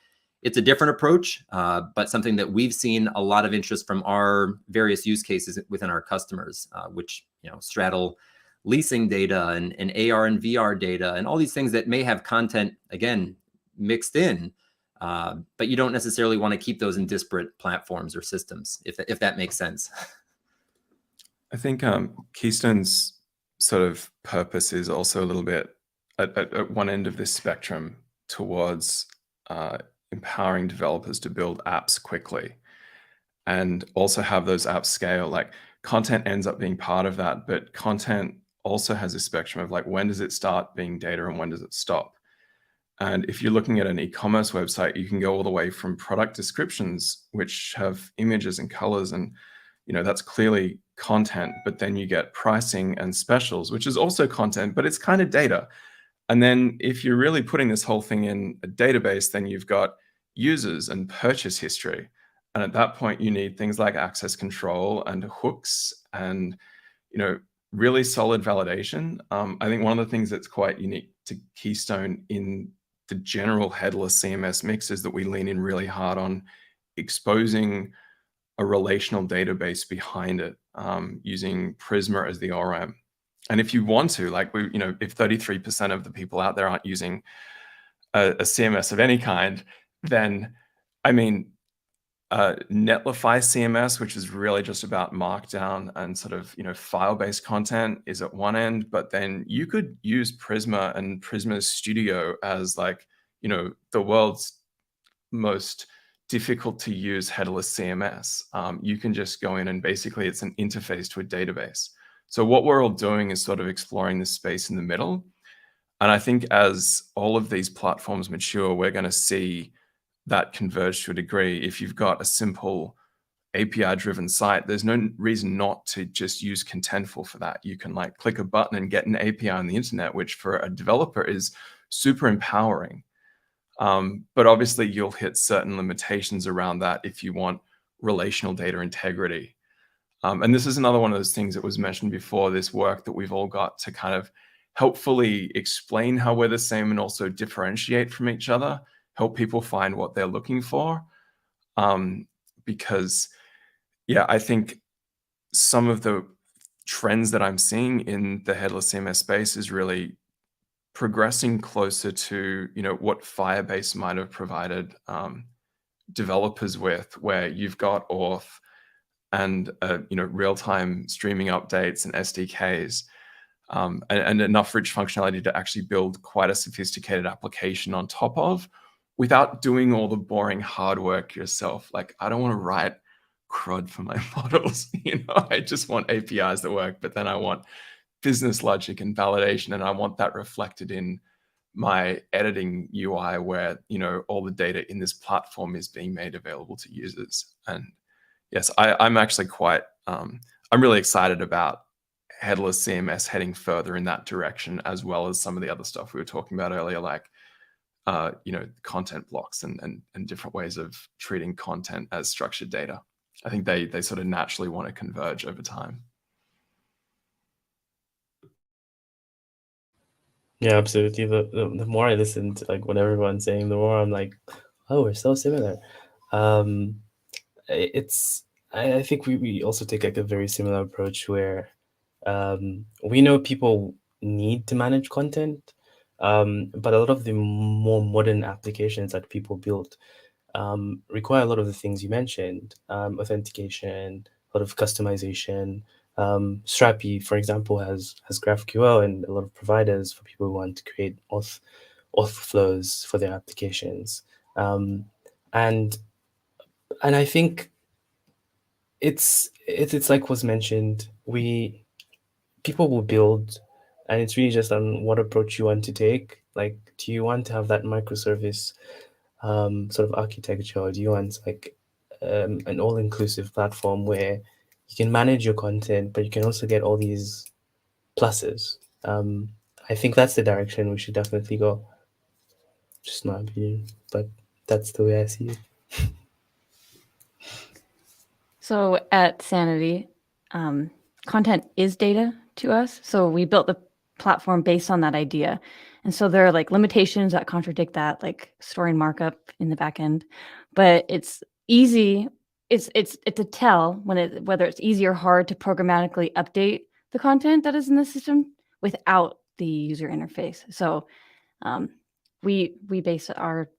it's a different approach, but something that we've seen a lot of interest from our various use cases within our customers, which straddle leasing data and AR and VR data and all these things that may have content, again, mixed in, but you don't necessarily want to keep those in disparate platforms or systems, if that makes sense. I think Keystone's sort of purpose is also a little bit at one end of this spectrum towards empowering developers to build apps quickly and also have those apps scale. Like, content ends up being part of that, but content also has a spectrum of like, when does it start being data and when does it stop? And if you're looking at an e-commerce website, you can go all the way from product descriptions, which have images and colors, and that's clearly content, but then you get pricing and specials, which is also content, but it's kind of data. And then if you're really putting this whole thing in a database, then you've got users and purchase history. And at that point, you need things like access control and hooks and, really solid validation. I think one of the things that's quite unique to Keystone in the general headless CMS mix is that we lean in really hard on exposing a relational database behind it, using Prisma as the ORM. And if you want to, like, if 33% of the people out there aren't using a CMS of any kind, then, Netlify CMS, which is really just about Markdown and sort of, file-based content, is at one end, but then you could use Prisma and Prisma Studio as like, the world's most difficult to use headless CMS. You can just go in and basically it's an interface to a database. So what we're all doing is sort of exploring this space in the middle. And I think as all of these platforms mature, we're going to see that converge to a degree. If you've got a simple API-driven site, there's no reason not to just use Contentful for that. You can like click a button and get an API on the internet, which for a developer is super empowering. But obviously you'll hit certain limitations around that if you want relational data integrity. And this is another one of those things that was mentioned before, this work that we've all got to kind of helpfully explain how we're the same and also differentiate from each other, help people find what they're looking for. Because, yeah, I think some of the trends that I'm seeing in the headless CMS space is really progressing closer to, what Firebase might have provided developers with, where you've got auth and, real-time streaming updates and SDKs, and enough rich functionality to actually build quite a sophisticated application on top of, without doing all the boring hard work yourself. Like, I don't want to write CRUD for my models. I just want APIs that work, but then I want business logic and validation, and I want that reflected in my editing UI where, all the data in this platform is being made available to users. And yes, I'm actually quite, I'm really excited about headless CMS heading further in that direction, as well as some of the other stuff we were talking about earlier, like, content blocks and different ways of treating content as structured data. I think they sort of naturally want to converge over time. Yeah, absolutely. The more I listen to like what everyone's saying, the more I'm like, oh, we're so similar. It's I think we also take like a very similar approach where we know people need to manage content, but a lot of the more modern applications that people build require a lot of the things you mentioned, authentication, a lot of customization. Strapi, for example, has GraphQL and a lot of providers for people who want to create auth flows for their applications. And I think it's like was mentioned, people will build, and it's really just on what approach you want to take. Like, do you want to have that microservice sort of architecture, or do you want like an all-inclusive platform where you can manage your content, but you can also get all these pluses? I think that's the direction we should definitely go. Just my opinion, but that's the way I see it. So at Sanity, content is data to us. So we built the platform based on that idea. And so there are like limitations that contradict that, like storing markup in the back end. But it's easy. It's a tell whether it's easy or hard to programmatically update the content that is in the system without the user interface. So we base our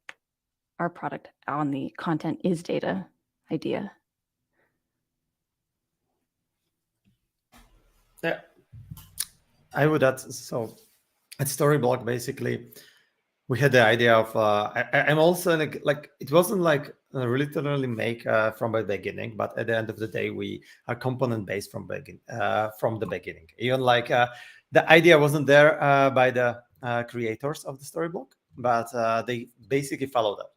product on the content is data idea. Yeah, I would add, so at Storyblok, basically, we had the idea of, I'm also like it wasn't like literally make from the beginning, but at the end of the day, we are component based from the beginning. Even like the idea wasn't there by the creators of the Storyblok, but they basically followed it.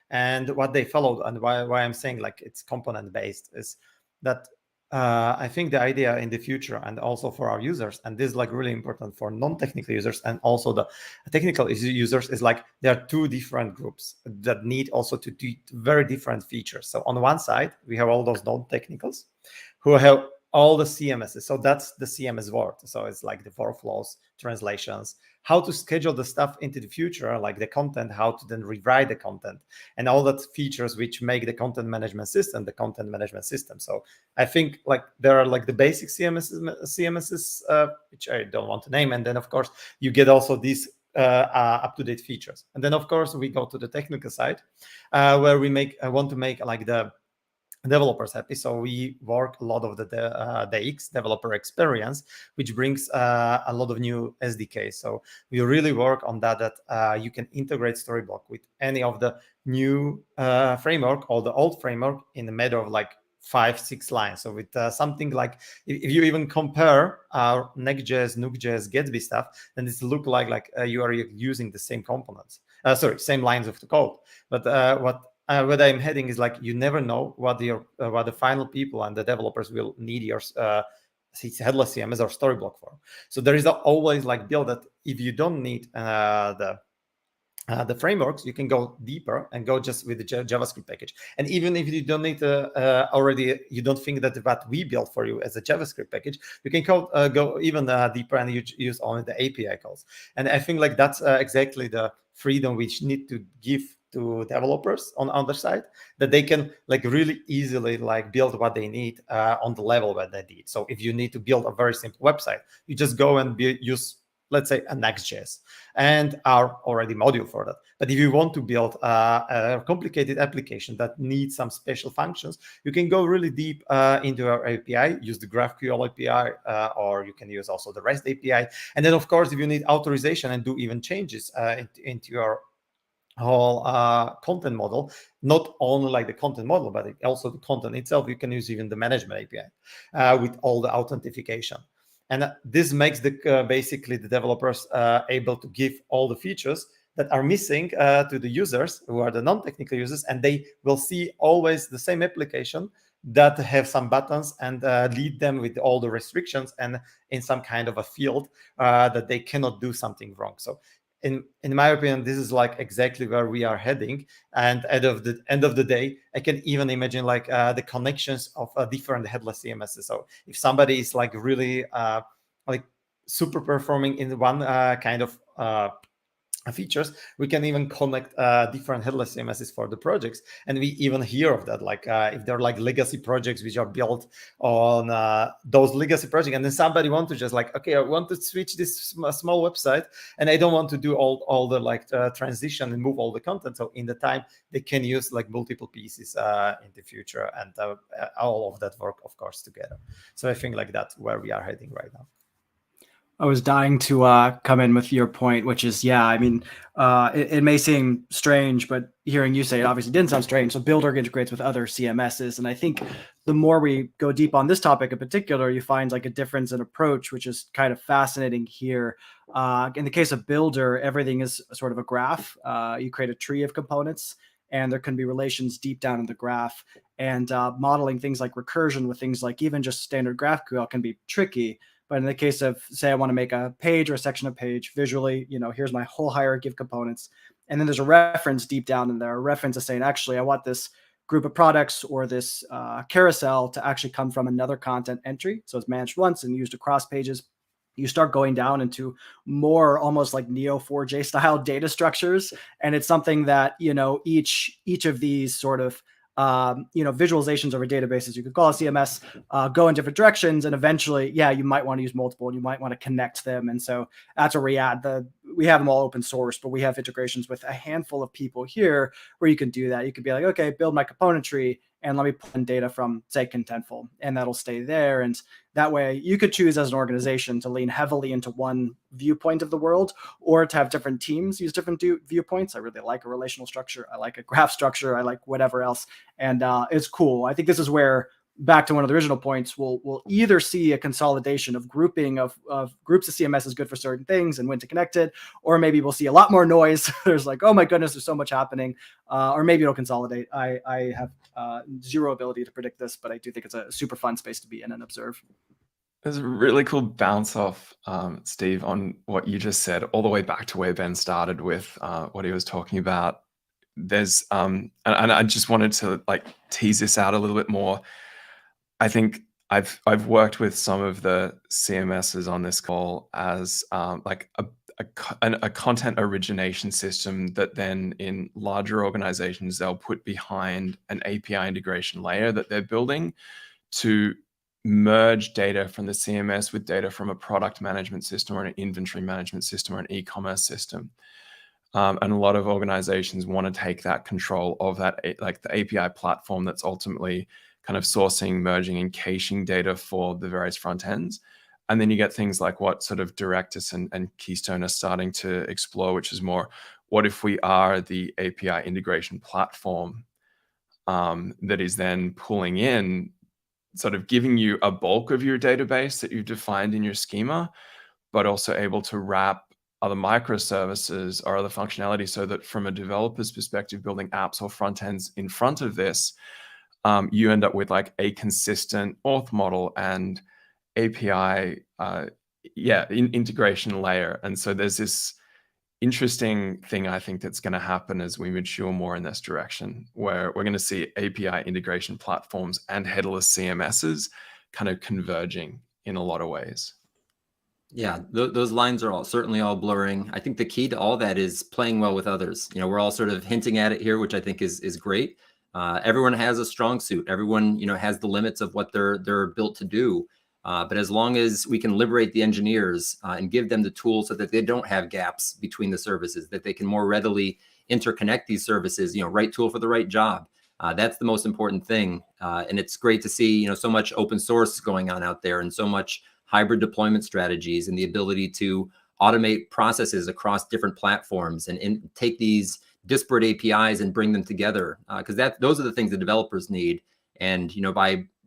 And what they followed, and why I'm saying like it's component based, is that I think the idea in the future, and also for our users, and this is like really important for non-technical users and also the technical users, is like there are two different groups that need also to do very different features. So on one side, we have all those non-technicals who have all the CMSs. So that's the CMS word. So it's like the workflows, translations, how to schedule the stuff into the future, like the content, how to then rewrite the content, and all that features which make the content management system the content management system. So I think like there are like the basic CMSs, which I don't want to name. And then of course you get also these up-to-date features. And then of course we go to the technical side where we want to make like the developers happy. So we work a lot of the DX, developer experience, which brings a lot of new SDKs. So we really work on that you can integrate Storyblok with any of the new framework or the old framework in the matter of like 5-6 lines. So with something like, if you even compare our Next.js, Nuke.js, Gatsby stuff, then it's look like you are using the same components. Same lines of the code. But what I'm heading is like you never know what the final people and the developers will need your headless CMS or Storyblok for. So there is always like build that if you don't need the frameworks, you can go deeper and go just with the JavaScript package. And even if you don't need already, you don't think that what we built for you as a JavaScript package, you can go even deeper and you use only the API calls. And I think like that's exactly the freedom which need to give to developers on the other side, that they can like really easily like build what they need on the level that they need. So if you need to build a very simple website, you just go and use, let's say, a Next.js and our already module for that. But if you want to build a complicated application that needs some special functions, you can go really deep into our API, use the GraphQL API, or you can use also the REST API. And then, of course, if you need authorization and do even changes into your whole content model, not only like the content model, but also the content itself, you can use even the management API with all the authentication. And this makes basically the developers able to give all the features that are missing to the users who are the non-technical users, and they will see always the same application that have some buttons and lead them with all the restrictions and in some kind of a field that they cannot do something wrong. So in my opinion, this is like exactly where we are heading. And at the end of the day, I can even imagine like the connections of different headless CMSs. So if somebody is like really like super performing in one kind of features, we can even connect different headless CMSs for the projects. And we even hear of that, like if they're like legacy projects which are built on those legacy projects, and then somebody want to just like, okay, I want to switch this small website, and I don't want to do all the like transition and move all the content. So in the time, they can use like multiple pieces in the future, and all of that work, of course, together. So I think like that's where we are heading right now. I was dying to come in with your point, which is, yeah, I mean, it may seem strange, but hearing you say it obviously didn't sound strange. So Builder integrates with other CMSs. And I think the more we go deep on this topic in particular, you find like a difference in approach, which is kind of fascinating here. In the case of Builder, everything is sort of a graph. You create a tree of components, and there can be relations deep down in the graph. And modeling things like recursion with things like even just standard GraphQL can be tricky. But in the case of, say, I want to make a page or a section of page visually, here's my whole hierarchy of components. And then there's a reference deep down in there, a reference is saying, actually, I want this group of products or this carousel to actually come from another content entry. So it's managed once and used across pages. You start going down into more almost like Neo4j style data structures. And it's something that, each of these sort of visualizations over databases, you could call a CMS, go in different directions. And eventually, you might want to use multiple and you might want to connect them. And so that's where we have them all open source, but we have integrations with a handful of people here where you can do that. You could be like, okay, build my component tree and let me pull in data from, say, Contentful, and that'll stay there. And that way you could choose as an organization to lean heavily into one viewpoint of the world, or to have different teams use different viewpoints. I really like a relational structure. I like a graph structure. I like whatever else. And it's cool. I think this is where, back to one of the original points, we'll either see a consolidation of grouping of groups of CMS is good for certain things and when to connect it, or maybe we'll see a lot more noise. There's like, oh my goodness, there's so much happening. Or maybe it'll consolidate. I have zero ability to predict this, but I do think it's a super fun space to be in and observe. There's a really cool bounce off, Steve, on what you just said, all the way back to where Ben started with what he was talking about. There's, and I just wanted to like tease this out a little bit more. I think I've worked with some of the CMSs on this call as like a content origination system that then in larger organizations they'll put behind an API integration layer that they're building to merge data from the CMS with data from a product management system or an inventory management system or an e-commerce system. And a lot of organizations want to take that control of that, like the API platform that's ultimately kind of sourcing, merging, and caching data for the various front ends. And then you get things like what sort of Directus and Keystone are starting to explore, which is more, what if we are the API integration platform that is then pulling in, sort of giving you a bulk of your database that you've defined in your schema, but also able to wrap other microservices or other functionality so that from a developer's perspective, building apps or front ends in front of this, you end up with like a consistent auth model and API integration layer. And so there's this interesting thing I think that's going to happen as we mature more in this direction, where we're going to see API integration platforms and headless CMSs kind of converging in a lot of ways. Yeah, those lines are certainly all blurring. I think the key to all that is playing well with others. We're all sort of hinting at it here, which I think is great. Everyone has a strong suit. Everyone, has the limits of what they're built to do. But as long as we can liberate the engineers and give them the tools so that they don't have gaps between the services, that they can more readily interconnect these services, right tool for the right job. That's the most important thing. And it's great to see, so much open source going on out there and so much hybrid deployment strategies and the ability to automate processes across different platforms and take these disparate APIs and bring them together, because those are the things the developers need. And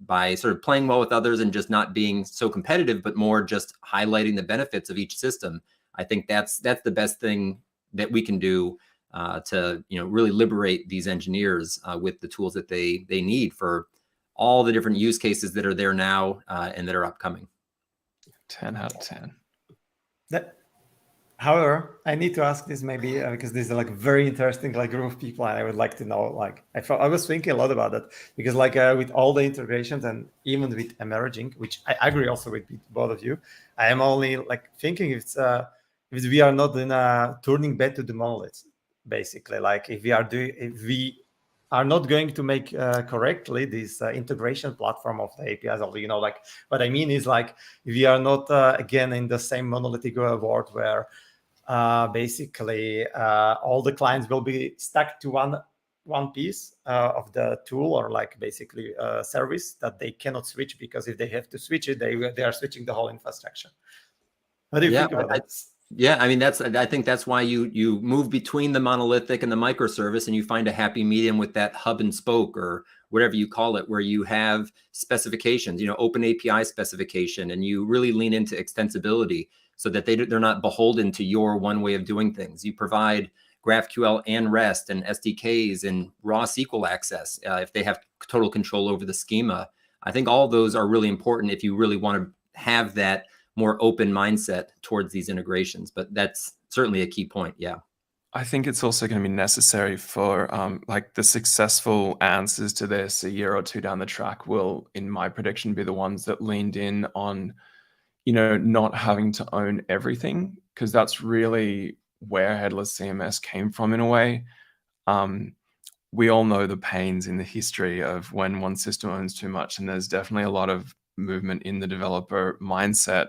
by sort of playing well with others and just not being so competitive, but more just highlighting the benefits of each system, I think that's the best thing that we can do to really liberate these engineers with the tools that they need for all the different use cases that are there now and that are upcoming. 10 out of 10. However, I need to ask this maybe because this is like very interesting like group of people, and I would like to know. Like I was thinking a lot about that because like with all the integrations and even with emerging, which I agree also with both of you, I am only like thinking if we are not in turning back to the monoliths, basically. Like if we are not going to make correctly this integration platform of the APIs. Like what I mean is like we are not again in the same monolithic world where basically all the clients will be stuck to one piece of the tool or like basically a service that they cannot switch, because if they have to switch it, they are switching the whole infrastructure. What do you think about that? Yeah, I mean, I think that's why you move between the monolithic and the microservice, and you find a happy medium with that hub and spoke or whatever you call it, where you have specifications, open API specification, and you really lean into extensibility so that they're not beholden to your one way of doing things. You provide GraphQL and REST and SDKs and raw SQL access if they have total control over the schema. I think all those are really important if you really want to have that more open mindset towards these integrations, but that's certainly a key point. Yeah. I think it's also going to be necessary for like the successful answers to this a year or two down the track will, in my prediction, be the ones that leaned in on, not having to own everything, because that's really where headless CMS came from in a way. We all know the pains in the history of when one system owns too much, and there's definitely a lot of movement in the developer mindset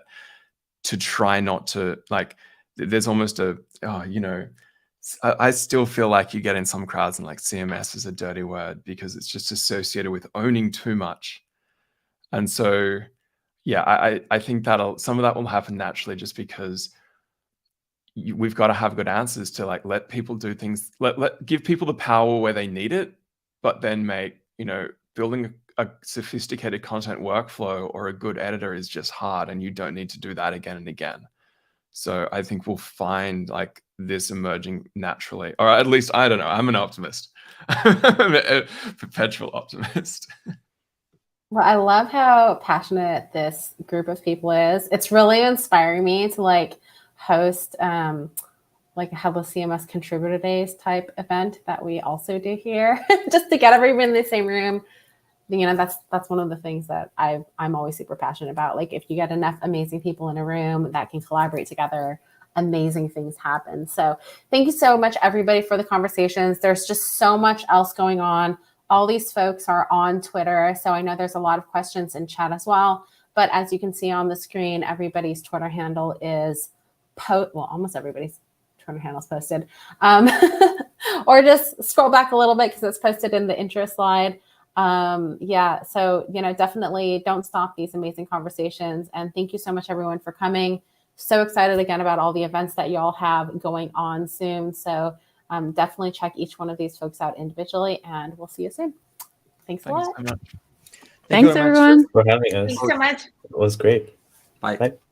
to try not to, like, there's almost I still feel like you get in some crowds and like CMS is a dirty word because it's just associated with owning too much. And so, yeah, I think some of that will happen naturally just because we've got to have good answers to like let people do things, give people the power where they need it, but then make, building a sophisticated content workflow or a good editor is just hard, and you don't need to do that again and again. So I think we'll find like this emerging naturally, or at least, I don't know, I'm an optimist. I'm a perpetual optimist. Well, I love how passionate this group of people is. It's really inspiring me to like host like a Headless CMS Contributor Days type event that we also do here, just to get everyone in the same room. That's one of the things that I'm always super passionate about. Like if you get enough amazing people in a room that can collaborate together, amazing things happen. So thank you so much, everybody, for the conversations. There's just so much else going on. All these folks are on Twitter, so I know there's a lot of questions in chat as well. But as you can see on the screen, everybody's Twitter handle is almost everybody's Twitter handle is posted. Or just scroll back a little bit because it's posted in the intro slide. So definitely don't stop these amazing conversations, and thank you so much, everyone, for coming. So excited again about all the events that y'all have going on soon. So definitely check each one of these folks out individually, and we'll see you soon. Thanks a lot. So much. Thanks, everyone. For having us. Thanks so much. It was great. Bye. Bye.